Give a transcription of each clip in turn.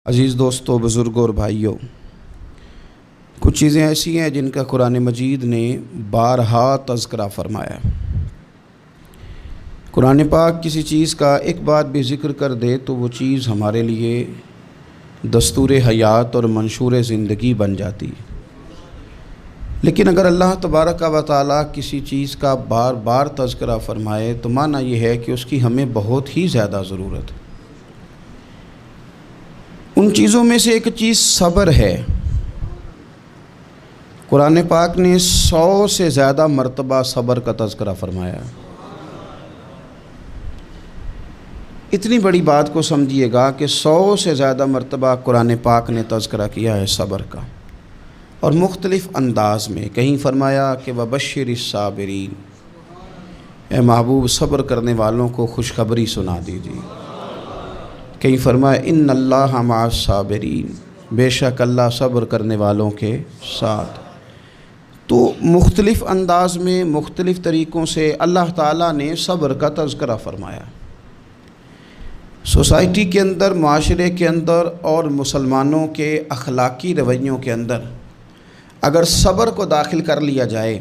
عزیز دوستوں، بزرگوں اور بھائیوں، کچھ چیزیں ایسی ہیں جن کا قرآن مجید نے بارہا تذکرہ فرمایا۔ قرآن پاک کسی چیز کا ایک بات بھی ذکر کر دے تو وہ چیز ہمارے لیے دستور حیات اور منشور زندگی بن جاتی ہے۔ لیکن اگر اللہ تبارک و تعالیٰ کسی چیز کا بار بار تذکرہ فرمائے تو معنی یہ ہے کہ اس کی ہمیں بہت ہی زیادہ ضرورت ہے۔ ان چیزوں میں سے ایک چیز صبر ہے۔ قرآن پاک نے 100 سے زیادہ مرتبہ صبر کا تذکرہ فرمایا۔ اتنی بڑی بات کو سمجھیے گا کہ 100 سے زیادہ مرتبہ قرآن پاک نے تذکرہ کیا ہے صبر کا، اور مختلف انداز میں۔ کہیں فرمایا کہ وَبَشِّرِ الصَّابِرِينَ، اے محبوب صبر کرنے والوں کو خوشخبری سنا دیجیے۔ کہیں فرمایا ان اللہ مع الصابرین، بے شک اللہ صبر کرنے والوں کے ساتھ۔ تو مختلف انداز میں، مختلف طریقوں سے اللہ تعالیٰ نے صبر کا تذکرہ فرمایا۔ سوسائٹی کے اندر، معاشرے کے اندر اور مسلمانوں کے اخلاقی رویوں کے اندر اگر صبر کو داخل کر لیا جائے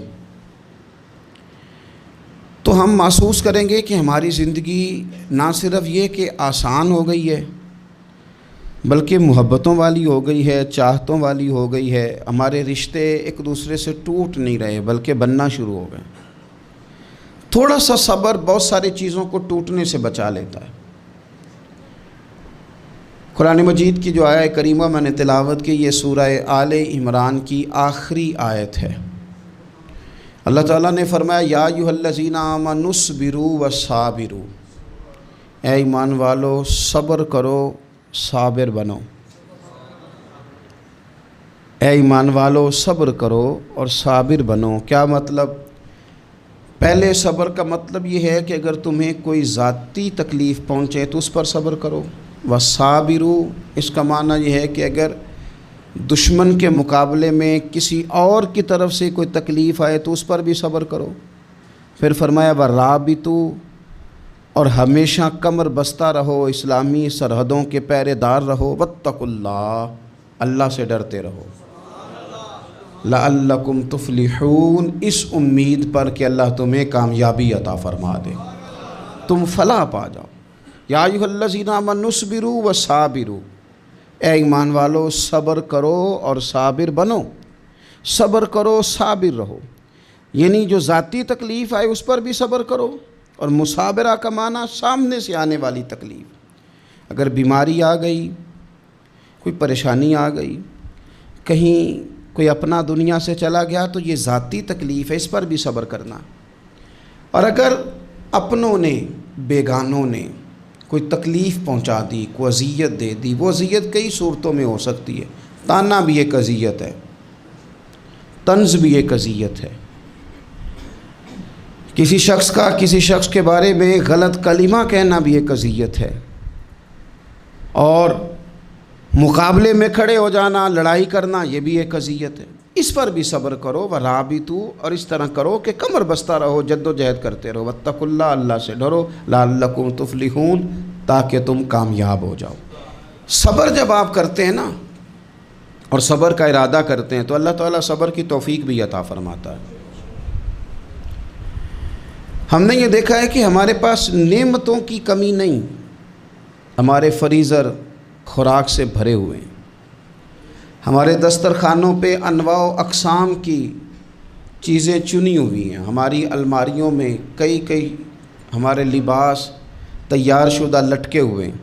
تو ہم محسوس کریں گے کہ ہماری زندگی نہ صرف یہ کہ آسان ہو گئی ہے بلکہ محبتوں والی ہو گئی ہے، چاہتوں والی ہو گئی ہے۔ ہمارے رشتے ایک دوسرے سے ٹوٹ نہیں رہے بلکہ بننا شروع ہو گئے۔ تھوڑا سا صبر بہت ساری چیزوں کو ٹوٹنے سے بچا لیتا ہے۔ قرآن مجید کی جو آیت کریمہ میں نے تلاوت کی، یہ سورہ آل عمران کی آخری آیت ہے۔ اللہ تعالیٰ نے فرمایا یا ایھا الذین آمنوا اصبروا وصابروا، اے ایمان والو صبر کرو، صابر بنو۔ اے ایمان والو صبر کرو اور صابر بنو۔ کیا مطلب؟ پہلے صبر کا مطلب یہ ہے کہ اگر تمہیں کوئی ذاتی تکلیف پہنچے تو اس پر صبر کرو۔ وصابروا، اس کا معنی یہ ہے کہ اگر دشمن کے مقابلے میں کسی اور کی طرف سے کوئی تکلیف آئے تو اس پر بھی صبر کرو۔ پھر فرمایا ورابطوا، اور ہمیشہ کمر بستہ رہو، اسلامی سرحدوں کے پہرے دار رہو۔ واتقوا اللہ، اللہ سے ڈرتے رہو۔ لعلکم تفلحون، اس امید پر کہ اللہ تمہیں کامیابی عطا فرما دے، تم فلاح پا جاؤ۔ یا ایھا الذین آمنوا اصبروا وصابروا، اے ایمان والو صبر کرو اور صابر بنو۔ صبر کرو، صابر رہو، یعنی جو ذاتی تکلیف آئے اس پر بھی صبر کرو۔ اور مصابرہ کا معنی سامنے سے آنے والی تکلیف، اگر بیماری آ گئی، کوئی پریشانی آ گئی، کہیں کوئی اپنا دنیا سے چلا گیا تو یہ ذاتی تکلیف ہے، اس پر بھی صبر کرنا۔ اور اگر اپنوں نے، بیگانوں نے کوئی تکلیف پہنچا دی، کوئی اذیت دے دی، وہ اذیت کئی صورتوں میں ہو سکتی ہے۔ تانا بھی ایک اذیت ہے، طنز بھی ایک اذیت ہے، کسی شخص کے بارے میں غلط کلمہ کہنا بھی ایک اذیت ہے، اور مقابلے میں کھڑے ہو جانا، لڑائی کرنا، یہ بھی ایک اذیت ہے۔ اس پر بھی صبر کرو۔ ورابطوا، اور اس طرح کرو کہ کمر بستہ رہو، جد و جہد کرتے رہو۔ واتقوا اللہ، اللہ سے ڈرو۔ لعلکم تفلحون، تاکہ تم کامیاب ہو جاؤ۔ صبر جب آپ کرتے ہیں نا اور صبر کا ارادہ کرتے ہیں تو اللہ تعالیٰ صبر کی توفیق بھی عطا فرماتا ہے۔ ہم نے یہ دیکھا ہے کہ ہمارے پاس نعمتوں کی کمی نہیں، ہمارے فریزر خوراک سے بھرے ہوئے ہیں، ہمارے دسترخوانوں پہ انواع و اقسام کی چیزیں چنی ہوئی ہیں، ہماری الماریوں میں کئی ہمارے لباس تیار شدہ لٹکے ہوئے ہیں،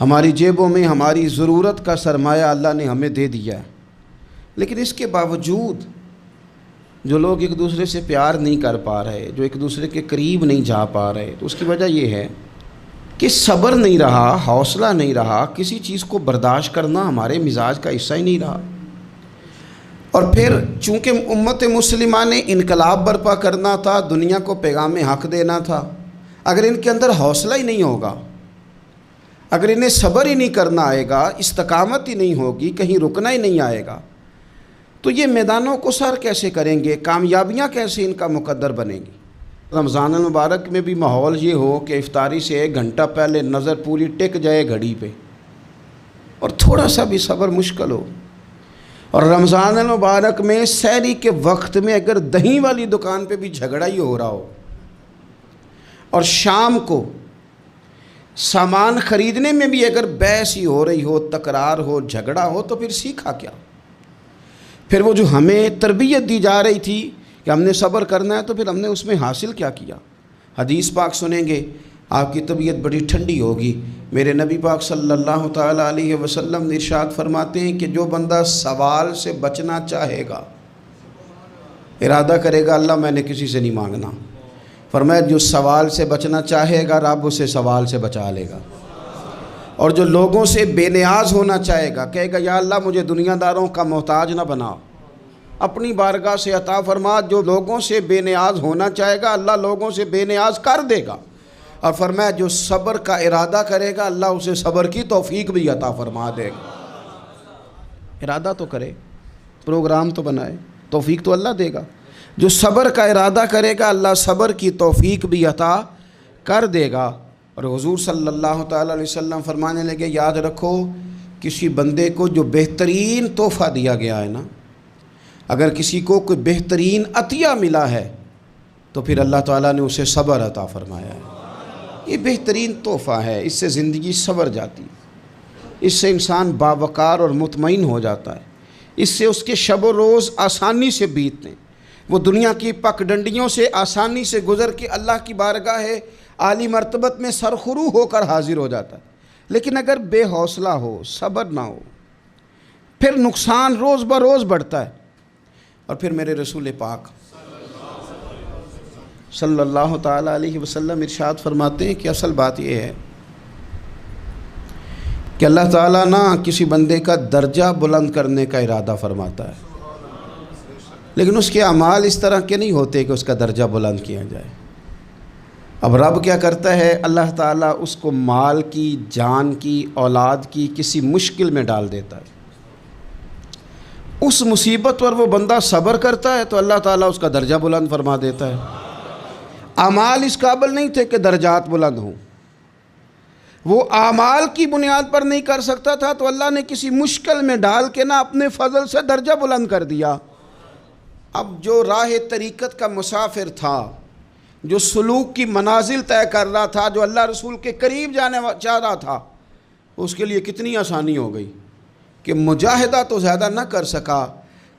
ہماری جیبوں میں ہماری ضرورت کا سرمایہ اللہ نے ہمیں دے دیا ہے۔ لیکن اس کے باوجود جو لوگ ایک دوسرے سے پیار نہیں کر پا رہے، جو ایک دوسرے کے قریب نہیں جا پا رہے، تو اس کی وجہ یہ ہے کہ صبر نہیں رہا، حوصلہ نہیں رہا، کسی چیز کو برداشت کرنا ہمارے مزاج کا حصہ ہی نہیں رہا۔ اور پھر چونکہ امت مسلمہ نے انقلاب برپا کرنا تھا، دنیا کو پیغام حق دینا تھا، اگر ان کے اندر حوصلہ ہی نہیں ہوگا، اگر انہیں صبر ہی نہیں کرنا آئے گا، استقامت ہی نہیں ہوگی، کہیں رکنا ہی نہیں آئے گا، تو یہ میدانوں کو سر کیسے کریں گے؟ کامیابیاں کیسے ان کا مقدر بنیں گی؟ رمضان المبارک میں بھی ماحول یہ ہو کہ افطاری سے 1 گھنٹہ پہلے نظر پوری ٹک جائے گھڑی پہ، اور تھوڑا سا بھی صبر مشکل ہو، اور رمضان المبارک میں سحری کے وقت میں اگر دہی والی دکان پہ بھی جھگڑا ہی ہو رہا ہو، اور شام کو سامان خریدنے میں بھی اگر بحث ہی ہو رہی ہو، تکرار ہو، جھگڑا ہو، تو پھر سیکھا کیا؟ پھر وہ جو ہمیں تربیت دی جا رہی تھی کہ ہم نے صبر کرنا ہے، تو پھر ہم نے اس میں حاصل کیا کیا؟ حدیث پاک سنیں گے، آپ کی طبیعت بڑی ٹھنڈی ہوگی۔ میرے نبی پاک صلی اللہ تعالیٰ علیہ وسلم ارشاد فرماتے ہیں کہ جو بندہ سوال سے بچنا چاہے گا، ارادہ کرے گا اللہ میں نے کسی سے نہیں مانگنا، فرمایا جو سوال سے بچنا چاہے گا رب اسے سوال سے بچا لے گا، اور جو لوگوں سے بے نیاز ہونا چاہے گا، کہے گا یا اللہ مجھے دنیا داروں کا محتاج نہ بنا، اپنی بارگاہ سے عطا فرما۔ جو لوگوں سے بے نیاز ہونا چاہے گا اللہ لوگوں سے بے نیاز کر دے گا، اور فرمایا جو صبر کا ارادہ کرے گا اللہ اسے صبر کی توفیق بھی عطا فرما دے گا۔ ارادہ تو کرے، پروگرام تو بنائے، توفیق تو اللہ دے گا۔ جو صبر کا ارادہ کرے گا اللہ صبر کی توفیق بھی عطا کر دے گا۔ اور حضور صلی اللہ تعالیٰ علیہ وسلم فرمانے لگے، یاد رکھو کسی بندے کو جو بہترین تحفہ دیا گیا ہے نا، اگر کسی کو کوئی بہترین عطیہ ملا ہے تو پھر اللہ تعالیٰ نے اسے صبر عطا فرمایا ہے۔ یہ بہترین تحفہ ہے، اس سے زندگی سنور جاتی ہے، اس سے انسان باوقار اور مطمئن ہو جاتا ہے، اس سے اس کے شب و روز آسانی سے بیتتے ہیں، وہ دنیا کی پک ڈنڈیوں سے آسانی سے گزر کے اللہ کی بارگاہ عالی مرتبت میں سرخرو ہو کر حاضر ہو جاتا ہے۔ لیکن اگر بے حوصلہ ہو، صبر نہ ہو، پھر نقصان روز بروز بڑھتا ہے۔ اور پھر میرے رسول پاک صلی اللہ تعالیٰ علیہ وسلم ارشاد فرماتے ہیں کہ اصل بات یہ ہے کہ اللہ تعالیٰ نہ کسی بندے کا درجہ بلند کرنے کا ارادہ فرماتا ہے، لیکن اس کے اعمال اس طرح کے نہیں ہوتے کہ اس کا درجہ بلند کیا جائے۔ اب رب کیا کرتا ہے، اللہ تعالیٰ اس کو مال کی، جان کی، اولاد کی کسی مشکل میں ڈال دیتا ہے، اس مصیبت پر وہ بندہ صبر کرتا ہے تو اللہ تعالیٰ اس کا درجہ بلند فرما دیتا ہے۔ اعمال اس قابل نہیں تھے کہ درجات بلند ہوں، وہ اعمال کی بنیاد پر نہیں کر سکتا تھا تو اللہ نے کسی مشکل میں ڈال کے نا اپنے فضل سے درجہ بلند کر دیا۔ اب جو راہ طریقت کا مسافر تھا، جو سلوک کی منازل طے کر رہا تھا، جو اللہ رسول کے قریب جانے چاہ رہا تھا، اس کے لیے کتنی آسانی ہو گئی کہ مجاہدہ تو زیادہ نہ کر سکا،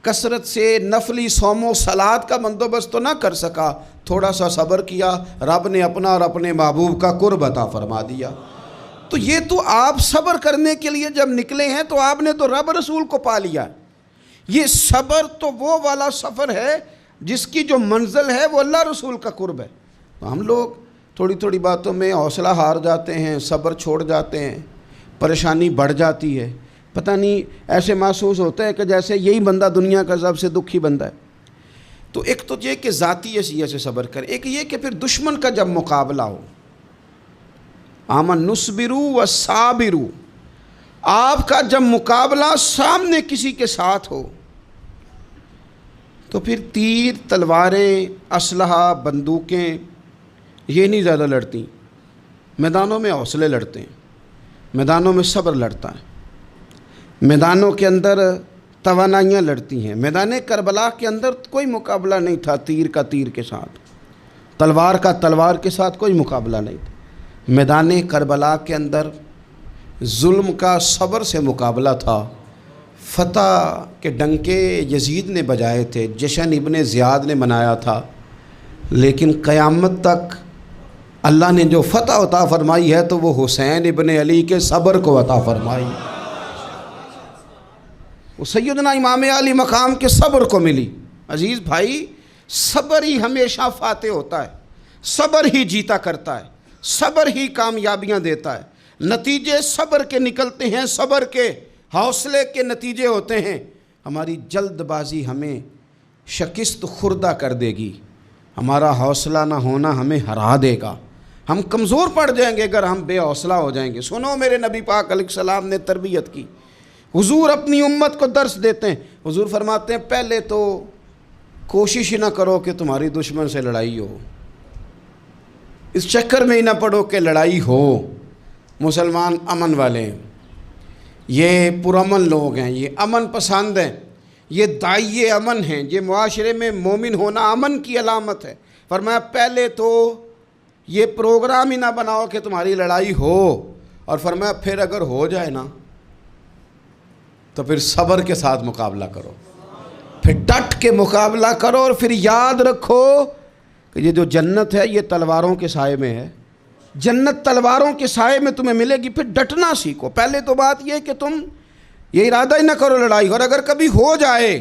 کثرت سے نفلی صوم و صلات کا بندوبست تو نہ کر سکا، تھوڑا سا صبر کیا، رب نے اپنا اور اپنے محبوب کا قرب عطا فرما دیا۔ تو یہ تو آپ صبر کرنے کے لیے جب نکلے ہیں تو آپ نے تو رب رسول کو پا لیا۔ یہ صبر تو وہ والا سفر ہے جس کی جو منزل ہے وہ اللہ رسول کا قرب ہے۔ تو ہم لوگ تھوڑی تھوڑی باتوں میں حوصلہ ہار جاتے ہیں، صبر چھوڑ جاتے ہیں، پریشانی بڑھ جاتی ہے، پتہ نہیں ایسے محسوس ہوتا ہے کہ جیسے یہی بندہ دنیا کا سب سے دکھی بندہ ہے۔ تو ایک تو یہ کہ ذاتی حیثیت سے صبر کرے، ایک یہ کہ پھر دشمن کا جب مقابلہ ہو، آمن نصبرو و صابرو، آپ کا جب مقابلہ سامنے کسی کے ساتھ ہو تو پھر تیر، تلواریں، اسلحہ، بندوقیں یہ نہیں زیادہ لڑتی، میدانوں میں حوصلے لڑتے ہیں، میدانوں میں صبر لڑتا ہے، میدانوں کے اندر توانائیاں لڑتی ہیں۔ میدان کربلا کے اندر کوئی مقابلہ نہیں تھا تیر کا تیر کے ساتھ، تلوار کا تلوار کے ساتھ کوئی مقابلہ نہیں تھا۔ میدان کربلا کے اندر ظلم کا صبر سے مقابلہ تھا۔ فتح کے ڈنکے یزید نے بجائے تھے، جشن ابن زیاد نے منایا تھا، لیکن قیامت تک اللہ نے جو فتح عطا فرمائی ہے تو وہ حسین ابن علی کے صبر کو عطا فرمائی، وہ سیدنا امام علی مقام کے صبر کو ملی۔ عزیز بھائی، صبر ہی ہمیشہ فاتح ہوتا ہے، صبر ہی جیتا کرتا ہے، صبر ہی کامیابیاں دیتا ہے، نتیجے صبر کے نکلتے ہیں، صبر کے حوصلے کے نتیجے ہوتے ہیں۔ ہماری جلد بازی ہمیں شکست خوردہ کر دے گی، ہمارا حوصلہ نہ ہونا ہمیں ہرا دے گا، ہم کمزور پڑ جائیں گے اگر ہم بے حوصلہ ہو جائیں گے۔ سنو، میرے نبی پاک علیہ السلام نے تربیت کی، حضور اپنی امت کو درس دیتے ہیں، حضور فرماتے ہیں پہلے تو کوشش ہی نہ کرو کہ تمہاری دشمن سے لڑائی ہو، اس چکر میں ہی نہ پڑو کہ لڑائی ہو، مسلمان امن والے ہیں، یہ پرامن لوگ ہیں، یہ امن پسند ہیں، یہ داعی امن ہیں، یہ معاشرے میں مومن ہونا امن کی علامت ہے۔ فرمایا پہلے تو یہ پروگرام ہی نہ بناؤ کہ تمہاری لڑائی ہو، اور فرمایا پھر اگر ہو جائے نا تو پھر صبر کے ساتھ مقابلہ کرو، پھر ڈٹ کے مقابلہ کرو، اور پھر یاد رکھو کہ یہ جو جنت ہے یہ تلواروں کے سائے میں ہے، جنت تلواروں کے سائے میں تمہیں ملے گی۔ پھر ڈٹنا سیکھو۔ پہلے تو بات یہ کہ تم یہ ارادہ ہی نہ کرو لڑائی، اور اگر کبھی ہو جائے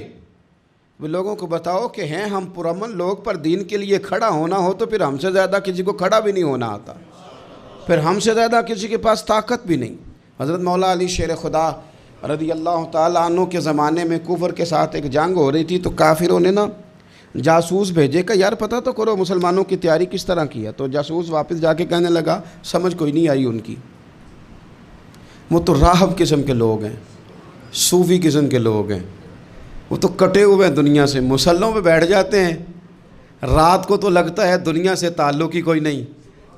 وہ لوگوں کو بتاؤ کہ ہیں ہم پرامن لوگ، پر دین کے لیے کھڑا ہونا ہو تو پھر ہم سے زیادہ کسی کو کھڑا بھی نہیں ہونا آتا، پھر ہم سے زیادہ کسی کے پاس طاقت بھی نہیں۔ حضرت مولا علی شیر خدا رضی اللہ تعالیٰ عنہ کے زمانے میں کفر کے ساتھ ایک جنگ ہو رہی تھی، تو کافروں نے نا جاسوس بھیجے کہ یار پتہ تو کرو مسلمانوں کی تیاری کس طرح کی ہے۔ تو جاسوس واپس جا کے کہنے لگا سمجھ کوئی نہیں آئی ان کی، وہ تو راہب قسم کے لوگ ہیں، صوفی قسم کے لوگ ہیں، وہ تو کٹے ہوئے ہیں دنیا سے، مسلوں پہ بیٹھ جاتے ہیں، رات کو تو لگتا ہے دنیا سے تعلق ہی کوئی نہیں،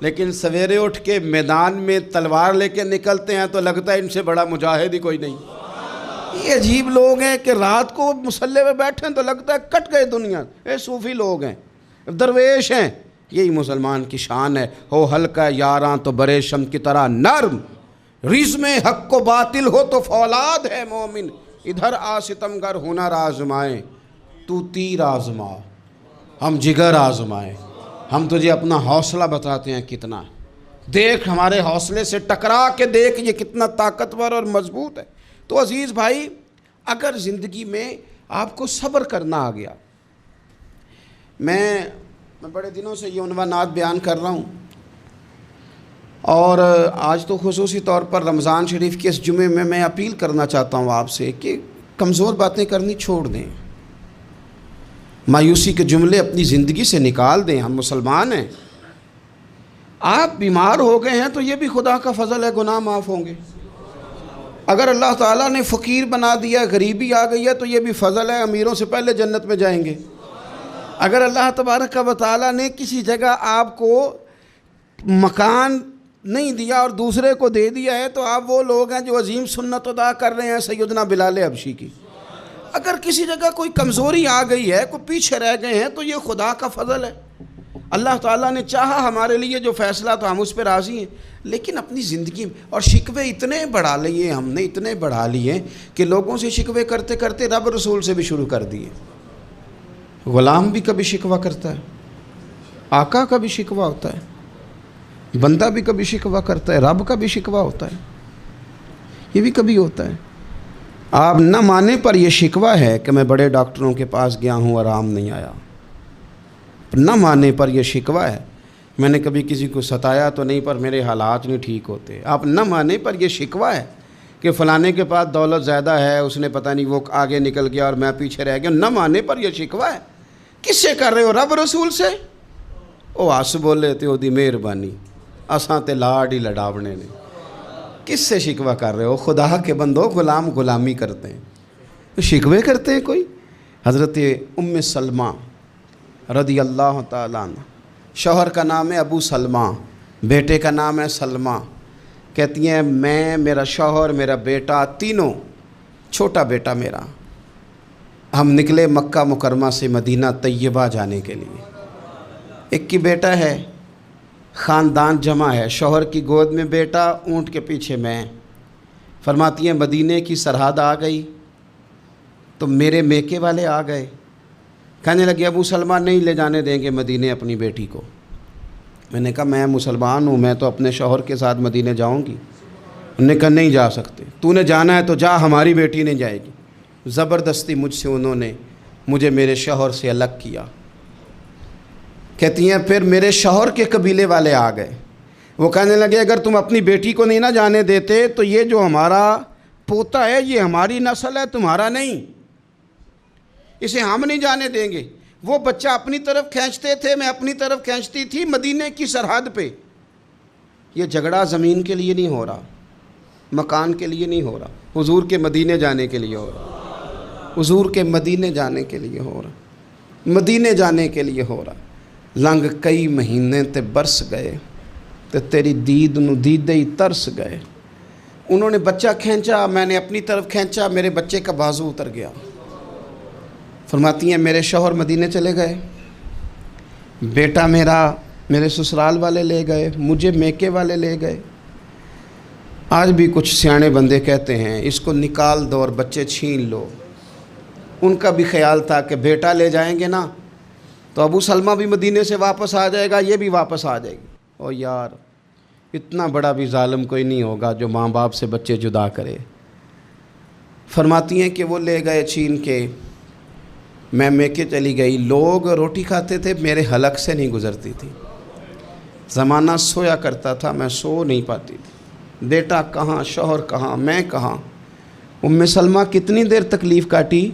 لیکن سویرے اٹھ کے میدان میں تلوار لے کے نکلتے ہیں تو لگتا ہے ان سے بڑا مجاہد ہی کوئی نہیں۔ یہ عجیب لوگ ہیں کہ رات کو مسلح پہ بیٹھے ہیں تو لگتا ہے کٹ گئے دنیا، یہ صوفی لوگ ہیں، درویش ہیں۔ یہی مسلمان کی شان ہے، ہو ہلکا یاراں تو برے شم کی طرح نرم، رزم حق و باطل ہو تو فولاد ہے مومن، ادھر آ ستمگر ہنر آزمائیں تو تیر آزما، ہم جگر آزمائیں، ہم تجھے اپنا حوصلہ بتاتے ہیں کتنا، دیکھ ہمارے حوصلے سے ٹکرا کے دیکھ یہ کتنا طاقتور اور مضبوط ہے۔ تو عزیز بھائی، اگر زندگی میں آپ کو صبر کرنا آ گیا، میں بڑے دنوں سے یہ عنوانات بیان کر رہا ہوں، اور آج تو خصوصی طور پر رمضان شریف کے اس جمعے میں اپیل کرنا چاہتا ہوں آپ سے کہ کمزور باتیں کرنی چھوڑ دیں، مایوسی کے جملے اپنی زندگی سے نکال دیں۔ ہم مسلمان ہیں، آپ بیمار ہو گئے ہیں تو یہ بھی خدا کا فضل ہے، گناہ معاف ہوں گے۔ اگر اللہ تعالیٰ نے فقیر بنا دیا، غریبی آ گئی ہے تو یہ بھی فضل ہے، امیروں سے پہلے جنت میں جائیں گے۔ اگر اللہ تبارک و تعالیٰ نے کسی جگہ آپ کو مکان نہیں دیا اور دوسرے کو دے دیا ہے تو آپ وہ لوگ ہیں جو عظیم سنت ادا کر رہے ہیں سیدنا بلال حبشی کی۔ اگر کسی جگہ کوئی کمزوری آ گئی ہے، کوئی پیچھے رہ گئے ہیں تو یہ خدا کا فضل ہے۔ اللہ تعالیٰ نے چاہا ہمارے لیے جو فیصلہ تو ہم اس پہ راضی ہیں، لیکن اپنی زندگی میں اور شکوے اتنے بڑھا لیے، ہم نے اتنے بڑھا لیے کہ لوگوں سے شکوے کرتے کرتے رب رسول سے بھی شروع کر دیے۔ غلام بھی کبھی شکوہ کرتا ہے، آقا کا بھی شکوہ ہوتا ہے، بندہ بھی کبھی شکوہ کرتا ہے، رب کا بھی شکوہ ہوتا ہے، یہ بھی کبھی ہوتا ہے۔ آپ نہ مانے پر یہ شکوہ ہے کہ میں بڑے ڈاکٹروں کے پاس گیا ہوں آرام نہیں آیا، نہ مانے پر یہ شکوہ ہے میں نے کبھی کسی کو ستایا تو نہیں پر میرے حالات نہیں ٹھیک ہوتے۔ آپ نہ مانے پر یہ شکوہ ہے کہ فلانے کے پاس دولت زیادہ ہے، اس نے پتہ نہیں وہ آگے نکل گیا اور میں پیچھے رہ گیا، نہ مانے پر یہ شکوہ ہے۔ کس سے کر رہے ہو؟ رب رسول سے؟ او آس بولے تے دی مہربانی اساں تے لاڈ ہی لڑاونے نے۔ کس سے شکوہ کر رہے ہو؟ خدا کے بندو، غلام غلامی کرتے ہیں، شکوے کرتے ہیں کوئی؟ حضرت ام سلمہ رضی اللہ تعالیٰ عنہ، شوہر کا نام ہے ابو سلمہ، بیٹے کا نام ہے سلمہ، کہتی ہیں میں، میرا شوہر، میرا بیٹا، تینوں، چھوٹا بیٹا میرا، ہم نکلے مکہ مکرمہ سے مدینہ طیبہ جانے کے لیے۔ ایک کی بیٹا ہے، خاندان جمع ہے، شوہر کی گود میں بیٹا، اونٹ کے پیچھے میں۔ فرماتی ہیں مدینے کی سرحد آ گئی تو میرے میکے والے آ گئے، کہنے لگے ابو سلمہ نہیں لے جانے دیں گے مدینے اپنی بیٹی کو۔ میں نے کہا میں مسلمان ہوں، میں تو اپنے شوہر کے ساتھ مدینے جاؤں گی۔ انہوں نے کہا نہیں جا سکتے، تو نے جانا ہے تو جا، ہماری بیٹی نہیں جائے گی۔ زبردستی مجھ سے انہوں نے مجھے میرے شوہر سے الگ کیا۔ کہتی ہیں پھر میرے شوہر کے قبیلے والے آ گئے، وہ کہنے لگے اگر تم اپنی بیٹی کو نہیں نہ جانے دیتے تو یہ جو ہمارا پوتا ہے یہ ہماری نسل ہے، تمہارا نہیں، اسے ہم نہیں جانے دیں گے۔ وہ بچہ اپنی طرف کھینچتے تھے، میں اپنی طرف کھینچتی تھی، مدینے کی سرحد پہ۔ یہ جھگڑا زمین کے لیے نہیں ہو رہا، مکان کے لیے نہیں ہو رہا، حضور کے مدینے جانے کے لیے ہو رہا، حضور کے مدینے جانے کے لیے ہو رہا، مدینے جانے کے لیے ہو رہا۔ لنگ کئی مہینے تے برس گئے تے تیری دید نو دیدے ہی ترس گئے، انہوں نے بچہ کھینچا، میں نے اپنی طرف کھینچا، میرے بچے کا بازو اتر گیا۔ فرماتی ہیں میرے شوہر مدینے چلے گئے، بیٹا میرا میرے سسرال والے لے گئے، مجھے میکے والے لے گئے۔ آج بھی کچھ سیانے بندے کہتے ہیں اس کو نکال دو اور بچے چھین لو۔ ان کا بھی خیال تھا کہ بیٹا لے جائیں گے نا تو ابو سلمہ بھی مدینے سے واپس آ جائے گا، یہ بھی واپس آ جائے گی۔ او یار، اتنا بڑا بھی ظالم کوئی نہیں ہوگا جو ماں باپ سے بچے جدا کرے۔ فرماتی ہیں کہ وہ لے گئے چھین کے، میں میکے چلی گئی، لوگ روٹی کھاتے تھے، میرے حلق سے نہیں گزرتی تھی۔ زمانہ سویا کرتا تھا، میں سو نہیں پاتی تھی۔ بیٹا کہاں، شوہر کہاں، میں کہاں۔ ام سلمہ کتنی دیر تکلیف کاٹی؟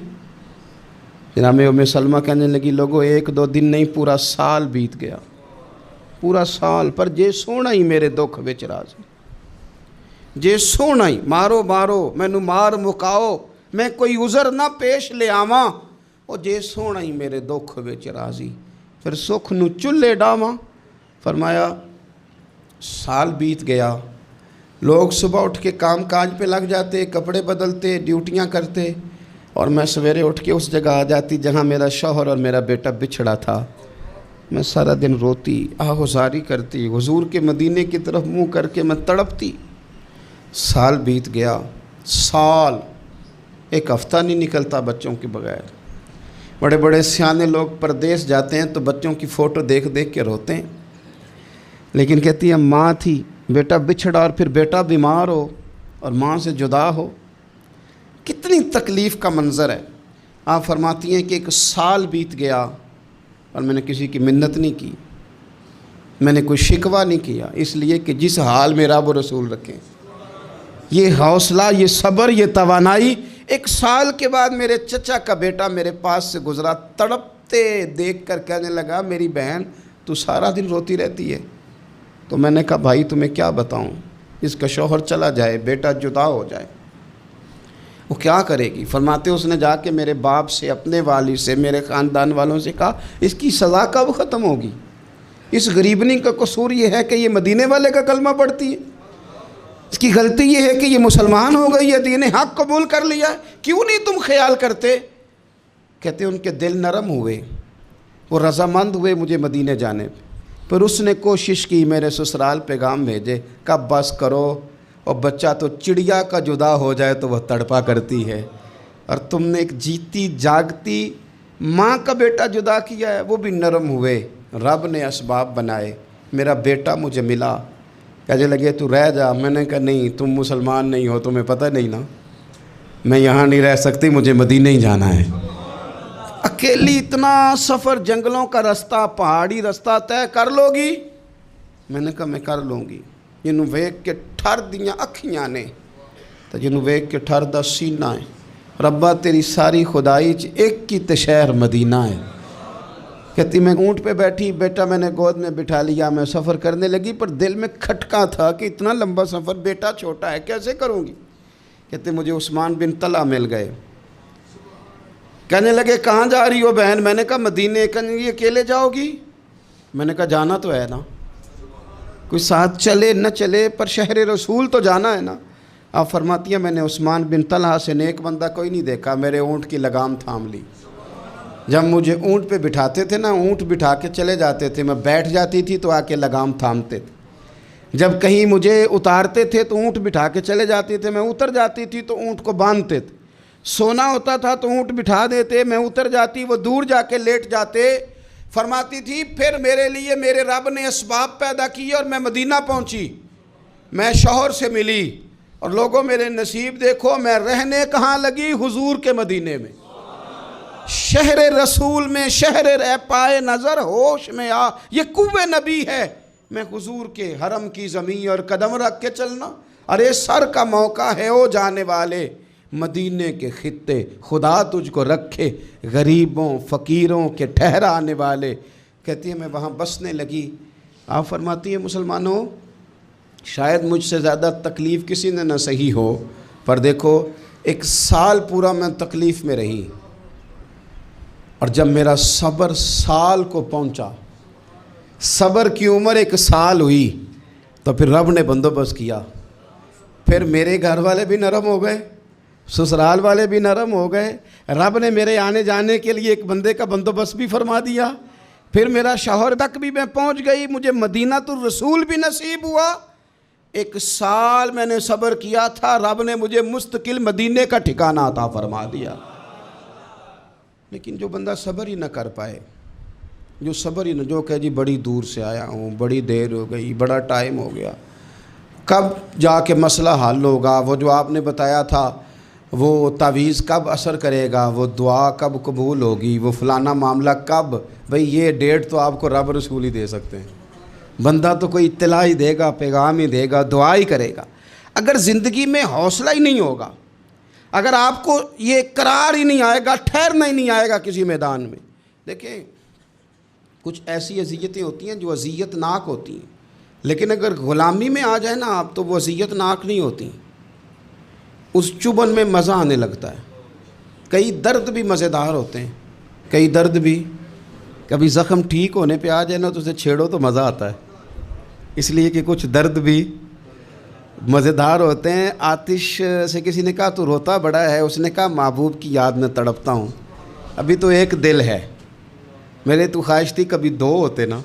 جناب ام سلمہ کہنے لگی لوگوں 1-2 دن نہیں، پورا سال بیت گیا، پورا سال، پر جے سونا ہی میرے دکھ وچ راضی، جے سونا ہی مارو مارو مینوں مار مکاؤ، میں کوئی عذر نہ پیش لے آواں، او جے سونا ہی میرے دکھ وچ راضی، پھر سکھ نو چلے ڈاواں۔ فرمایا سال بیت گیا، لوگ صبح اٹھ کے کام کاج پہ لگ جاتے، کپڑے بدلتے، ڈیوٹیاں کرتے، اور میں سویرے اٹھ کے اس جگہ آ جاتی جہاں میرا شوہر اور میرا بیٹا بچھڑا تھا۔ میں سارا دن روتی، آہوزاری کرتی، حضور کے مدینے کی طرف منہ کر کے میں تڑپتی۔ سال بیت گیا، سال، ایک ہفتہ نہیں نکلتا بچوں کے بغیر۔ بڑے بڑے سیانے لوگ پردیس جاتے ہیں تو بچوں کی فوٹو دیکھ دیکھ کے روتے ہیں، لیکن کہتی ہیں ماں تھی، بیٹا بچھڑا اور پھر بیٹا بیمار ہو اور ماں سے جدا ہو، کتنی تکلیف کا منظر ہے۔ آپ فرماتی ہیں کہ 1 سال بیت گیا اور میں نے کسی کی منت نہیں کی، میں نے کوئی شکوہ نہیں کیا، اس لیے کہ جس حال میں رب و رسول رکھیں، یہ حوصلہ، یہ صبر، یہ توانائی۔ 1 سال کے بعد میرے چچا کا بیٹا میرے پاس سے گزرا، تڑپتے دیکھ کر کہنے لگا میری بہن تو سارا دن روتی رہتی ہے۔ تو میں نے کہا بھائی تمہیں کیا بتاؤں، اس کا شوہر چلا جائے، بیٹا جدا ہو جائے، وہ کیا کرے گی؟ فرماتے اس نے جا کے میرے باپ سے، اپنے والد سے، میرے خاندان والوں سے کہا اس کی سزا کب ختم ہوگی؟ اس غریبنی کا قصور یہ ہے کہ یہ مدینے والے کا کلمہ پڑھتی ہے، اس کی غلطی یہ ہے کہ یہ مسلمان ہو گئی ہے، دین حق قبول کر لیا ہے، کیوں نہیں تم خیال کرتے؟ کہتے ان کے دل نرم ہوئے، وہ رضامند ہوئے مجھے مدینے جانے پہ۔ پھر اس نے کوشش کی میرے سسرال پیغام بھیجے، کب بس کرو، اور بچہ تو چڑیا کا جدا ہو جائے تو وہ تڑپا کرتی ہے، اور تم نے ایک جیتی جاگتی ماں کا بیٹا جدا کیا ہے۔ وہ بھی نرم ہوئے، رب نے اسباب بنائے، میرا بیٹا مجھے ملا۔ کہنے لگے تو رہ جا، میں نے کہا نہیں، تم مسلمان نہیں ہو، تمہیں پتہ نہیں نا، میں یہاں نہیں رہ سکتی، مجھے مدینے ہی جانا ہے۔ اکیلی اتنا سفر، جنگلوں کا رستہ، پہاڑی رستہ طے کر لو گی؟ میں نے کہا میں کر لوں گی۔ جنوں ویکھ کے ٹھر دیاں اکھیاں نے تو جنوں ویکھ کے ٹھر دا سینہ ہے، ربا تیری ساری خدائی چ ایک کی تے شہر مدینہ ہے۔ کہتی میں اونٹ پہ بیٹھی، بیٹا میں نے گود میں بٹھا لیا، میں سفر کرنے لگی، پر دل میں کھٹکا تھا کہ اتنا لمبا سفر، بیٹا چھوٹا ہے، کیسے کروں گی؟ کہتے مجھے عثمان بن طلحہ مل گئے، کہنے لگے کہاں جا رہی ہو بہن؟ میں نے کہا مدینے۔ کہنے لگے اکیلے جاؤ گی؟ میں نے کہا جانا تو ہے نا، کوئی ساتھ چلے نہ چلے پر شہر رسول تو جانا ہے نا۔ آپ فرماتی ہیں میں نے عثمان بن طلحہ سے نیک بندہ کوئی نہیں دیکھا، میرے اونٹ کی لگام تھام لی۔ جب مجھے اونٹ پہ بٹھاتے تھے نا، اونٹ بٹھا کے چلے جاتے تھے، میں بیٹھ جاتی تھی تو آ کے لگام تھامتے تھے۔ جب کہیں مجھے اتارتے تھے تو اونٹ بٹھا کے چلے جاتے تھے، میں اتر جاتی تھی تو اونٹ کو باندھتے تھے۔ سونا ہوتا تھا تو اونٹ بٹھا دیتے، میں اتر جاتی، وہ دور جا کے لیٹ جاتے۔ فرماتی تھی پھر میرے لیے میرے رب نے اسباب پیدا کیے اور میں مدینہ پہنچی، میں شوہر سے ملی، اور لوگوں میرے نصیب دیکھو، میں رہنے کہاں لگی؟ حضور کے مدینے میں، شہر رسول میں، شہر رہ پائے نظر ہوش میں آ، یہ کوہ نبی ہے، میں حضور کے حرم کی زمین اور قدم رکھ کے چلنا۔ ارے سر کا موقع ہے او جانے والے، مدینے کے خطے خدا تجھ کو رکھے، غریبوں فقیروں کے ٹھہرانے والے۔ کہتی ہے میں وہاں بسنے لگی۔ آپ فرماتی ہیں مسلمانوں، شاید مجھ سے زیادہ تکلیف کسی نے نہ سہی ہو، پر دیکھو 1 سال پورا میں تکلیف میں رہی، اور جب میرا صبر سال کو پہنچا، صبر کی عمر 1 سال ہوئی، تو پھر رب نے بندوبست کیا، پھر میرے گھر والے بھی نرم ہو گئے، سسرال والے بھی نرم ہو گئے، رب نے میرے آنے جانے کے لیے ایک بندے کا بندوبست بھی فرما دیا، پھر میرا شوہر تک بھی میں پہنچ گئی، مجھے مدینہ الرسول بھی نصیب ہوا۔ 1 سال میں نے صبر کیا تھا، رب نے مجھے مستقل مدینے کا ٹھکانہ عطا فرما دیا۔ لیکن جو بندہ صبر ہی نہ کر پائے، جو کہ جی بڑی دور سے آیا ہوں، بڑی دیر ہو گئی، بڑا ٹائم ہو گیا، کب جا کے مسئلہ حل ہوگا، وہ جو آپ نے بتایا تھا وہ تعویذ کب اثر کرے گا، وہ دعا کب قبول ہوگی، وہ فلانا معاملہ کب، بھئی یہ ڈیٹ تو آپ کو رب رسول ہی دے سکتے ہیں۔ بندہ تو کوئی اطلاع ہی دے گا، پیغام ہی دے گا، دعا ہی کرے گا۔ اگر زندگی میں حوصلہ ہی نہیں ہوگا، اگر آپ کو یہ قرار ہی نہیں آئے گا، ٹھہرنا ہی نہیں آئے گا کسی میدان میں۔ دیکھیں کچھ ایسی اذیتیں ہوتی ہیں جو اذیت ناک ہوتی ہیں، لیکن اگر غلامی میں آ جائے نا آپ تو وہ اذیت ناک نہیں ہوتی، اس چبھن میں مزہ آنے لگتا ہے۔ کئی درد بھی مزیدار ہوتے ہیں، کئی درد بھی، کبھی زخم ٹھیک ہونے پہ آ جائے نا تو اسے چھیڑو تو مزہ آتا ہے، اس لیے کہ کچھ درد بھی مزیدار ہوتے ہیں۔ آتش سے کسی نے کہا تو روتا بڑا ہے، اس نے کہا محبوب کی یاد میں تڑپتا ہوں، ابھی تو ایک دل ہے، میرے تو خواہش تھی کبھی 2 ہوتے نا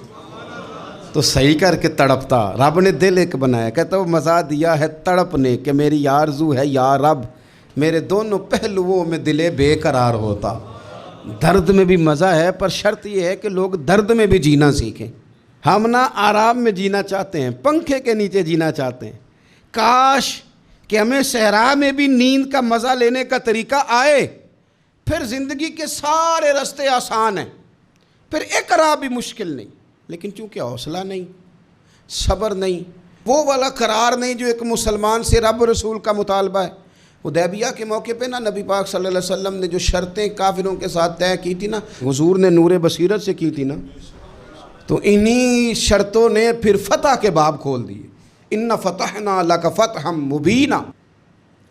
تو صحیح کر کے تڑپتا۔ رب نے دل ایک بنایا، کہتا وہ مزہ دیا ہے تڑپ نے کہ میری آرزو ہے یا رب میرے دونوں پہلوؤں میں دل بے قرار ہوتا۔ درد میں بھی مزہ ہے، پر شرط یہ ہے کہ لوگ درد میں بھی جینا سیکھیں۔ ہم نہ آرام میں جینا چاہتے ہیں، پنکھے کے نیچے جینا چاہتے ہیں، کاش کہ ہمیں صحرا میں بھی نیند کا مزہ لینے کا طریقہ آئے، پھر زندگی کے سارے راستے آسان ہیں، پھر اقرار بھی مشکل نہیں۔ لیکن چونکہ حوصلہ نہیں، صبر نہیں، وہ والا قرار نہیں جو ایک مسلمان سے رب رسول کا مطالبہ ہے۔ حدیبیہ کے موقع پہ نا نبی پاک صلی اللہ علیہ وسلم نے جو شرطیں کافروں کے ساتھ طے کی تھی نا، حضور نے نور بصیرت سے کی تھی نا، تو انہی شرطوں نے پھر فتح کے باب کھول دیے۔ ان فتحنا لک فتحا مبینا۔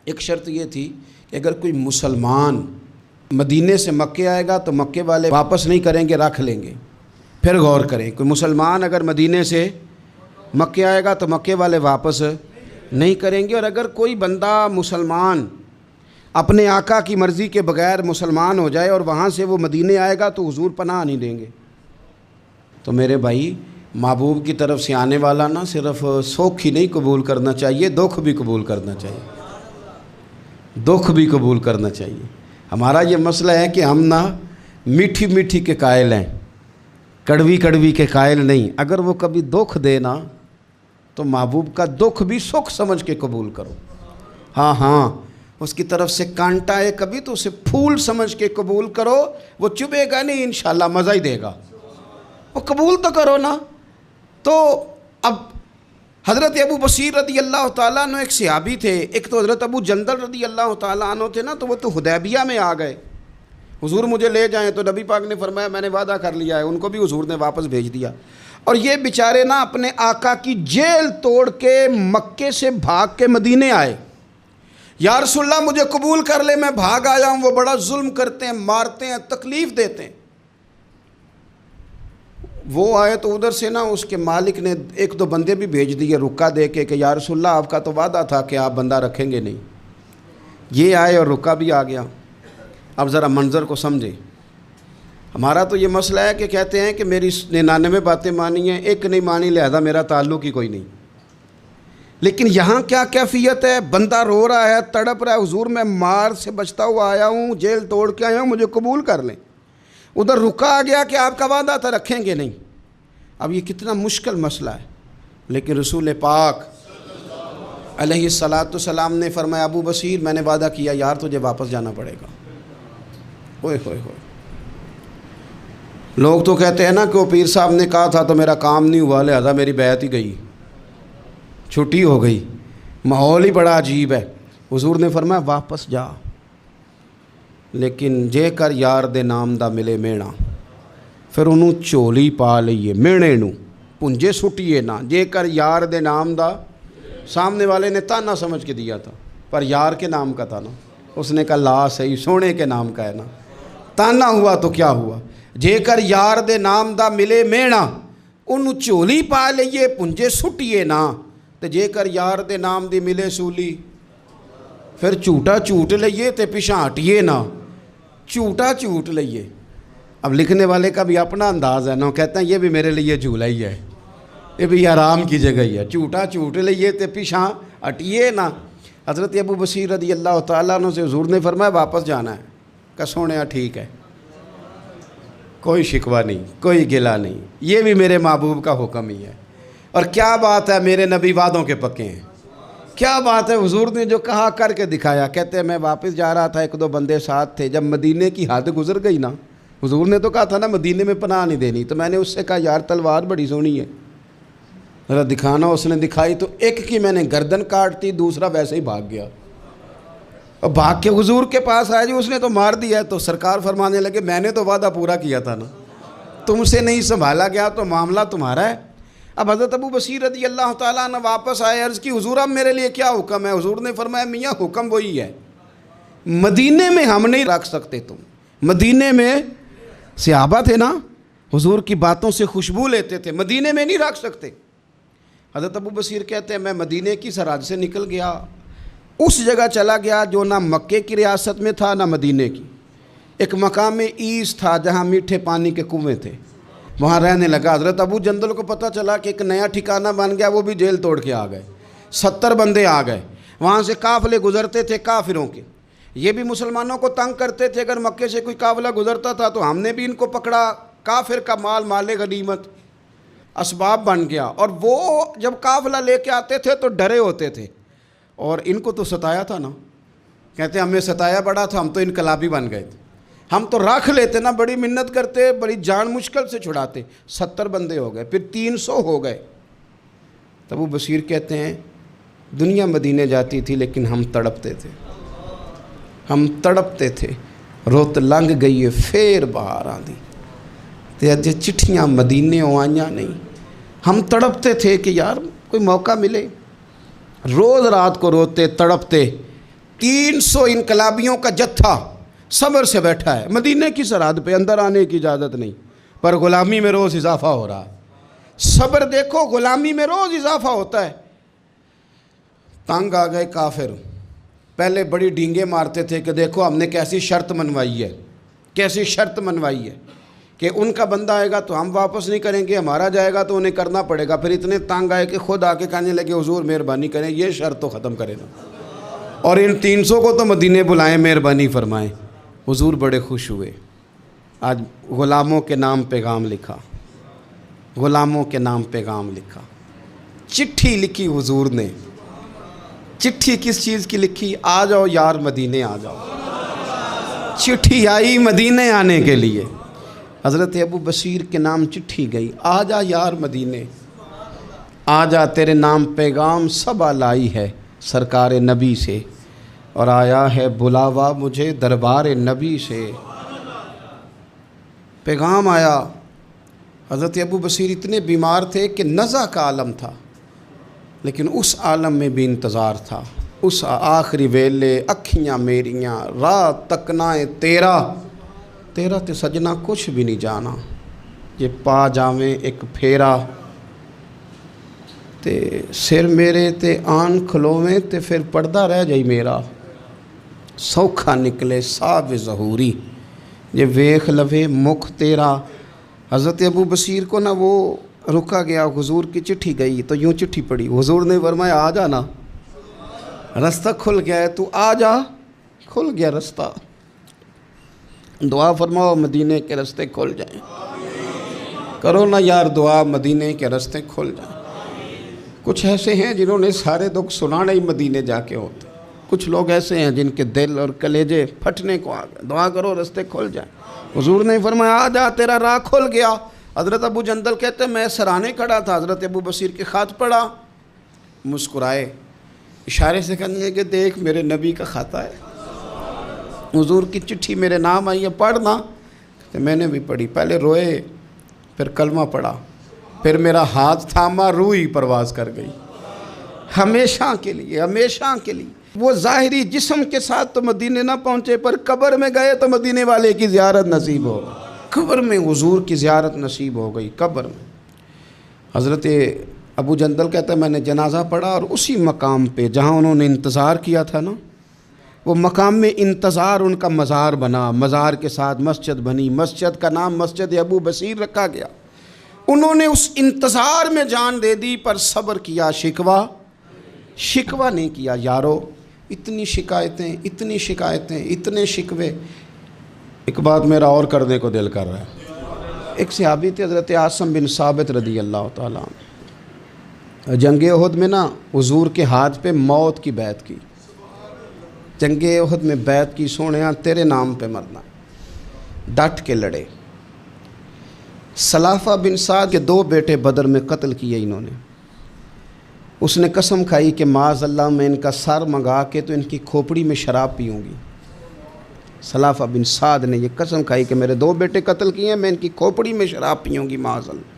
ایک شرط یہ تھی کہ اگر کوئی مسلمان مدینے سے مکے آئے گا تو مکے والے واپس نہیں کریں گے، رکھ لیں گے۔ پھر غور کریں، کوئی مسلمان اگر مدینے سے مکے آئے گا تو مکے والے واپس نہیں کریں گے، اور اگر کوئی بندہ مسلمان اپنے آقا کی مرضی کے بغیر مسلمان ہو جائے اور وہاں سے وہ مدینے آئے گا تو حضور پناہ نہیں دیں گے۔ تو میرے بھائی، محبوب کی طرف سے آنے والا نہ صرف سوکھ ہی نہیں قبول کرنا چاہیے، دکھ بھی قبول کرنا چاہیے، دکھ بھی قبول کرنا چاہیے۔ ہمارا یہ مسئلہ ہے کہ ہم نہ میٹھی میٹھی کے قائل ہیں، کڑوی کڑوی کے قائل نہیں۔ اگر وہ کبھی دکھ دے نا تو محبوب کا دکھ بھی سکھ سمجھ کے قبول کرو۔ ہاں اس کی طرف سے کانٹا ہے کبھی تو اسے پھول سمجھ کے قبول کرو، وہ چبھے گا نہیں، انشاءاللہ مزہ ہی دے گا، وہ قبول تو کرو نا۔ تو اب حضرت ابو بصیر رضی اللہ تعالیٰ عنہ ایک صحابی تھے، ایک تو حضرت ابو جندل رضی اللہ تعالیٰ عنہ تھے نا، تو وہ تو حدیبیہ میں آ گئے، حضور مجھے لے جائیں، تو نبی پاک نے فرمایا میں نے وعدہ کر لیا ہے، ان کو بھی حضور نے واپس بھیج دیا۔ اور یہ بیچارے نا اپنے آقا کی جیل توڑ کے مکے سے بھاگ کے مدینے آئے، یا رسول اللہ مجھے قبول کر لے، میں بھاگ آیا ہوں، وہ بڑا ظلم کرتے ہیں، مارتے ہیں، تکلیف دیتے ہیں۔ وہ آئے تو ادھر سے نا اس کے مالک نے 1-2 بندے بھی بھیج دیے رکا دے کے کہ یا رسول اللہ آپ کا تو وعدہ تھا کہ آپ بندہ رکھیں گے نہیں۔ یہ آئے اور رکا بھی آ گیا۔ اب ذرا منظر کو سمجھیں۔ ہمارا تو یہ مسئلہ ہے کہ کہتے ہیں کہ میری 99 باتیں مانی ہیں، ایک نہیں مانی، لہذا میرا تعلق ہی کوئی نہیں۔ لیکن یہاں کیا کیفیت ہے؟ بندہ رو رہا ہے، تڑپ رہا ہے، حضور میں مار سے بچتا ہوا آیا ہوں، جیل توڑ کے آیا ہوں، مجھے قبول کر لیں۔ ادھر رکا آ گیا کہ آپ کا وعدہ تھا رکھیں گے نہیں۔ اب یہ کتنا مشکل مسئلہ ہے، لیکن رسول پاک علیہ السلام نے فرمایا ابو بصیر میں نے وعدہ کیا یار تجھے واپس جانا پڑے گا۔ ہوئے ہوئے ہوئے، لوگ تو کہتے ہیں نا کہ وہ پیر صاحب نے کہا تھا تو میرا کام نہیں ہوا، لہذا میری بیعت ہی گئی، چھٹی ہو گئی، ماحول ہی بڑا عجیب ہے۔ حضور نے فرمایا واپس جا، لیکن جے کر یار دے نام دا ملے مینا، پھر انہوں چولی پا لئیے مینے نو پنجے سٹیے نہ، جے کر یار دے نام دا، سامنے والے نے تانا سمجھ کے دیا تھا پر یار کے نام کا تھا نا، اس نے کہا لا صحیح سونے کے نام کا ہے نا، تانا ہوا تو کیا ہوا، جے کر یار دے نام دا ملے مینا، انہوں چولی پا لئیے پنجے سٹیے نہ، تے جے کر یار دے نام دی ملے سولی، پھر جھوٹا جھوٹ لئیے تے پیچھے ہٹیے نہ، جھوٹا جھوٹ لئیے۔ اب لکھنے والے کا بھی اپنا انداز ہے نا، کہتے ہیں یہ بھی میرے لیے جھولا ہی ہے، یہ بھی آرام کی جگہ ہی ہے، جھوٹا جھوٹ لئیے تے پیچھے ہٹیے نہ۔ حضرت ابو بصیر رضی اللہ تعالیٰ عنہ سے حضور نے فرمایا واپس جانا ہے، کہ سونیا ٹھیک ہے، کوئی شکوہ نہیں، کوئی گلہ نہیں، یہ بھی میرے محبوب کا حکم ہی ہے۔ اور کیا بات ہے، میرے نبی وعدوں کے پکے ہیں، کیا بات ہے، حضور نے جو کہا کر کے دکھایا۔ کہتے ہیں میں واپس جا رہا تھا، ایک دو بندے ساتھ تھے، جب مدینے کی حد گزر گئی نا، حضور نے تو کہا تھا نا مدینے میں پناہ نہیں دینی، تو میں نے اس سے کہا یار تلوار بڑی سونی ہے، ذرا دکھانا۔ اس نے دکھائی تو ایک کی میں نے گردن کاٹ دی، دوسرا ویسے ہی بھاگ گیا، اور بھاگ کے حضور کے پاس آیا، جی اس نے تو مار دیا ہے۔ تو سرکار فرمانے لگے میں نے تو وعدہ پورا کیا تھا نا، تم سے نہیں سنبھالا گیا تو معاملہ تمہارا ہے۔ اب حضرت ابو بصیر رضی اللہ تعالیٰ عنہ واپس آئے، عرض کی حضور اب میرے لیے کیا حکم ہے؟ حضور نے فرمایا میاں حکم وہی ہے، مدینے میں ہم نہیں رکھ سکتے، تم مدینے میں صحابہ تھے نا، حضور کی باتوں سے خوشبو لیتے تھے، مدینے میں نہیں رکھ سکتے۔ حضرت ابو بصیر کہتے ہیں میں مدینے کی سرحد سے نکل گیا، اس جگہ چلا گیا جو نہ مکے کی ریاست میں تھا نہ مدینے کی، ایک مقام ایس تھا جہاں میٹھے پانی کے کنویں تھے، وہاں رہنے لگا۔ حضرت ابو جندل کو پتہ چلا کہ ایک نیا ٹھکانہ بن گیا، وہ بھی جیل توڑ کے آ گئے، 70 بندے آ گئے، وہاں سے قافلے گزرتے تھے کافروں کے، یہ بھی مسلمانوں کو تنگ کرتے تھے، اگر مکے سے کوئی قافلہ گزرتا تھا تو ہم نے بھی ان کو پکڑا، کافر کا مال مال غنیمت اسباب بن گیا۔ اور وہ جب قافلہ لے کے آتے تھے تو ڈرے ہوتے تھے، اور ان کو تو ستایا تھا نا، کہتے ہمیں ستایا بڑا تھا، ہم تو انقلابی بن گئے تھے، ہم تو رکھ لیتے نا، بڑی منت کرتے، بڑی جان مشکل سے چھڑاتے، 70 بندے ہو گئے، پھر 300 ہو گئے۔ تب وہ بصیر کہتے ہیں دنیا مدینے جاتی تھی لیکن ہم تڑپتے تھے، ہم تڑپتے تھے، روت لنگ گئی ہے پھر باہر آندی تے اج چٹھیاں مدینے آئیاں نہیں، ہم تڑپتے تھے کہ یار کوئی موقع ملے، روز رات کو روتے تڑپتے۔ 300 انقلابیوں کا جتھا صبر سے بیٹھا ہے مدینے کی سرحد پہ، اندر آنے کی اجازت نہیں، پر غلامی میں روز اضافہ ہو رہا ہے۔ صبر دیکھو، غلامی میں روز اضافہ ہوتا ہے۔ تنگ آ گئے کافر، پہلے بڑی ڈینگیں مارتے تھے کہ دیکھو ہم نے کیسی شرط منوائی ہے، کیسی شرط منوائی ہے کہ ان کا بندہ آئے گا تو ہم واپس نہیں کریں گے، ہمارا جائے گا تو انہیں کرنا پڑے گا۔ پھر اتنے تنگ آئے کہ خود آ کے کہنے لگے حضور مہربانی کریں، یہ شرط تو ختم کرے نا، اور ان 300 کو تو مدینے بلائیں، مہربانی فرمائیں۔ حضور بڑے خوش ہوئے، آج غلاموں کے نام پیغام لکھا، غلاموں کے نام پیغام لکھا، چٹھی لکھی حضور نے۔ چٹھی کس چیز کی لکھی؟ آ جاؤ یار مدینے آ جاؤ، چٹھی آئی مدینے آنے کے لیے۔ حضرت ابو بصیر کے نام چٹھی گئی، آ جا یار مدینے، آ جا تیرے نام پیغام سب لائی ہے سرکار نبی سے، اور آیا ہے بلاوا مجھے دربار نبی سے۔ پیغام آیا۔ حضرت ابو بصیر اتنے بیمار تھے کہ نزع کا عالم تھا، لیکن اس عالم میں بھی انتظار تھا۔ اس آخری ویلے اکھیاں میریاں رات تکنائے تیرا، تیرا تے سجنا کچھ بھی نہیں جانا، یہ پا جاویں ایک پھیرا، تے سر میرے تے آن کھلوویں تے پھر پردہ رہ جائی میرا، سوکھا نکلے صاحب ظہوری، یہ ویخ لوے مکھ تیرا۔ حضرت ابو بصیر کو نہ وہ رکا گیا، حضور کی چٹھی گئی تو یوں چٹھی پڑی، حضور نے فرمایا آ جانا، رستہ کھل گیا ہے، تو آ جا، کھل گیا رستہ۔ دعا فرماؤ مدینے کے رستے کھل جائیں، کرو نا یار دعا مدینے کے رستے کھل جائیں۔ کچھ ایسے ہیں جنہوں نے سارے دکھ سنانے ہی مدینے جا کے ہوتے، کچھ لوگ ایسے ہیں جن کے دل اور کلیجے پھٹنے کو آ گئے، دعا کرو رستے کھل جائیں۔ حضور نے فرمایا آ جا تیرا راہ کھل گیا۔ حضرت ابو جندل کہتے ہیں میں سرانے کھڑا تھا، حضرت ابو بصیر کے خط پڑھا، مسکرائے، اشارے سے کہنے لگے کہ دیکھ میرے نبی کا خط ہے، حضور کی چٹھی میرے نام آئی ہے، پڑھنا۔ تو میں نے بھی پڑھی، پہلے روئے، پھر کلمہ پڑھا، پھر میرا ہاتھ تھاما، روح ہی پرواز کر گئی، ہمیشہ کے لیے، ہمیشہ کے لیے۔ وہ ظاہری جسم کے ساتھ تو مدینے نہ پہنچے، پر قبر میں گئے تو مدینے والے کی زیارت نصیب ہو گئی، قبر میں حضور کی زیارت نصیب ہو گئی، قبر میں۔ حضرت ابو جندل کہتا ہے میں نے جنازہ پڑھا اور اسی مقام پہ جہاں انہوں نے انتظار کیا تھا نا، وہ مقام میں انتظار ان کا مزار بنا، مزار کے ساتھ مسجد بنی، مسجد کا نام مسجد ابو بصیر رکھا گیا۔ انہوں نے اس انتظار میں جان دے دی پر صبر کیا، شکوہ نہیں کیا۔ یارو اتنی شکایتیں، اتنے شکوے، ایک بات میرا اور کرنے کو دل کر رہا ہے۔ ایک صحابی تھے حضرت عاصم بن ثابت رضی اللہ تعالیٰ عنہ، جنگ احد میں نا حضور کے ہاتھ پہ موت کی بیعت کی، جنگ احد میں بیعت کی، سونیا تیرے نام پہ مرنا، ڈٹ کے لڑے۔ سلافہ بن سعد کے 2 بیٹے بدر میں قتل کیے انہوں نے۔ اس نے قسم کھائی کہ معاذ اللہ میں ان کا سر منگا کے تو ان کی کھوپڑی میں شراب پیوں گی۔ سلافہ بن سعد نے یہ قسم کھائی کہ میرے 2 بیٹے قتل کیے ہیں، میں ان کی کھوپڑی میں شراب پیوں گی معاذ اللہ۔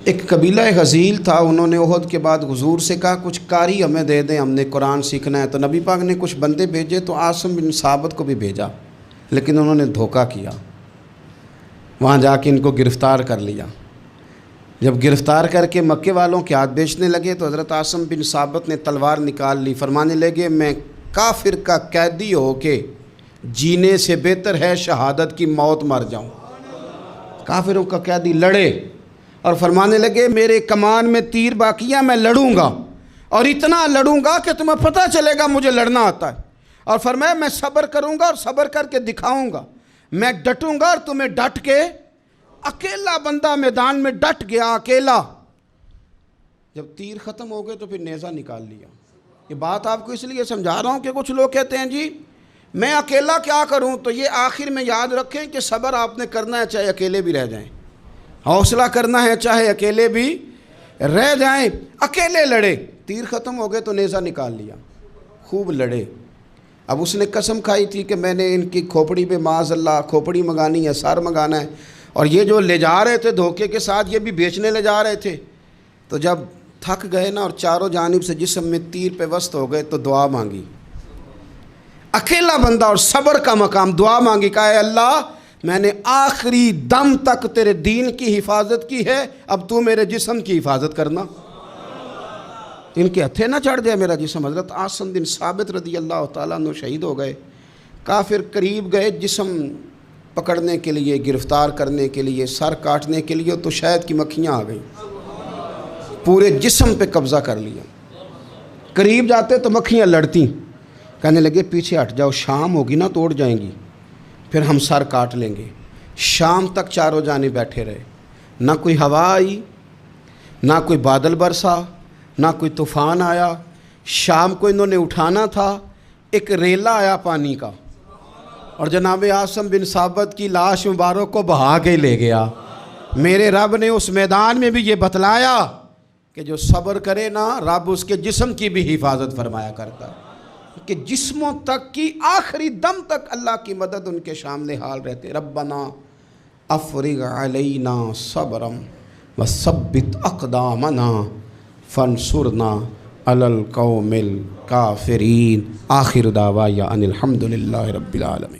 ایک قبیلہ غزیل تھا، انہوں نے احد کے بعد حضور سے کہا کچھ قاری ہمیں دے دیں، ہم نے قرآن سیکھنا ہے۔ تو نبی پاک نے کچھ بندے بھیجے تو عاصم بن ثابت کو بھی بھیجا، لیکن انہوں نے دھوکہ کیا، وہاں جا کے ان کو گرفتار کر لیا۔ جب گرفتار کر کے مکے والوں کے ہاتھ بیچنے لگے تو حضرت عاصم بن ثابت نے تلوار نکال لی، فرمانے لگے میں کافر کا قیدی ہو کے جینے سے بہتر ہے شہادت کی موت مر جاؤں۔ کافروں کا قیدی لڑے اور فرمانے لگے میرے کمان میں تیر باقی ہے، میں لڑوں گا اور اتنا لڑوں گا کہ تمہیں پتہ چلے گا مجھے لڑنا آتا ہے۔ اور فرمایا میں صبر کروں گا اور صبر کر کے دکھاؤں گا، میں ڈٹوں گا اور تمہیں ڈٹ کے۔ اکیلا بندہ میدان میں ڈٹ گیا، اکیلا۔ جب تیر ختم ہو گئے تو پھر نیزہ نکال لیا۔ یہ بات آپ کو اس لیے سمجھا رہا ہوں کہ کچھ لوگ کہتے ہیں جی میں اکیلا کیا کروں، تو یہ آخر میں یاد رکھیں کہ صبر آپ نے کرنا ہے چاہے اکیلے بھی رہ جائیں، حوصلہ کرنا ہے چاہے اکیلے بھی رہ جائیں۔ اکیلے لڑے، تیر ختم ہو گئے تو نیزہ نکال لیا، خوب لڑے۔ اب اس نے قسم کھائی تھی کہ میں نے ان کی کھوپڑی پہ معاذ اللہ کھوپڑی منگانی ہے، سار منگانا ہے، اور یہ جو لے جا رہے تھے دھوکے کے ساتھ یہ بھی بیچنے لے جا رہے تھے۔ تو جب تھک گئے نا اور چاروں جانب سے جسم میں تیر پہ وسط ہو گئے تو دعا مانگی، اکیلا بندہ اور صبر کا مقام، دعا مانگی، کہا اے اللہ میں نے آخری دم تک تیرے دین کی حفاظت کی ہے، اب تو میرے جسم کی حفاظت کرنا، ان کے ہتھے نہ چڑھ جائے میرا جسم۔ حضرت عاصم بن ثابت رضی اللہ تعالیٰ عنہ شہید ہو گئے۔ کافر قریب گئے جسم پکڑنے کے لیے، گرفتار کرنے کے لیے، سر کاٹنے کے لیے، تو شہد کی مکھیاں آ گئیں، پورے جسم پہ قبضہ کر لیا۔ قریب جاتے تو مکھیاں لڑتی، کہنے لگے پیچھے ہٹ جاؤ، شام ہوگی نا توڑ جائیں گی، پھر ہم سر کاٹ لیں گے۔ شام تک چاروں جانے بیٹھے رہے، نہ کوئی ہوا آئی، نہ کوئی بادل برسا، نہ کوئی طوفان آیا۔ شام کو انہوں نے اٹھانا تھا، ایک ریلا آیا پانی کا اور جناب عاصم بن ثابت کی لاش مبارک کو بہا کے لے گیا۔ میرے رب نے اس میدان میں بھی یہ بتلایا کہ جو صبر کرے نا رب اس کے جسم کی بھی حفاظت فرمایا کرتا ہے، کہ جسموں تک کی آخری دم تک اللہ کی مدد ان کے سامنے حال رہتے۔ ربنا افرغ علینا صبرا وثبت اقدامنا فانصرنا علی القوم الکافرین۔ آخر دعوایا ان الحمد للہ رب العالمین۔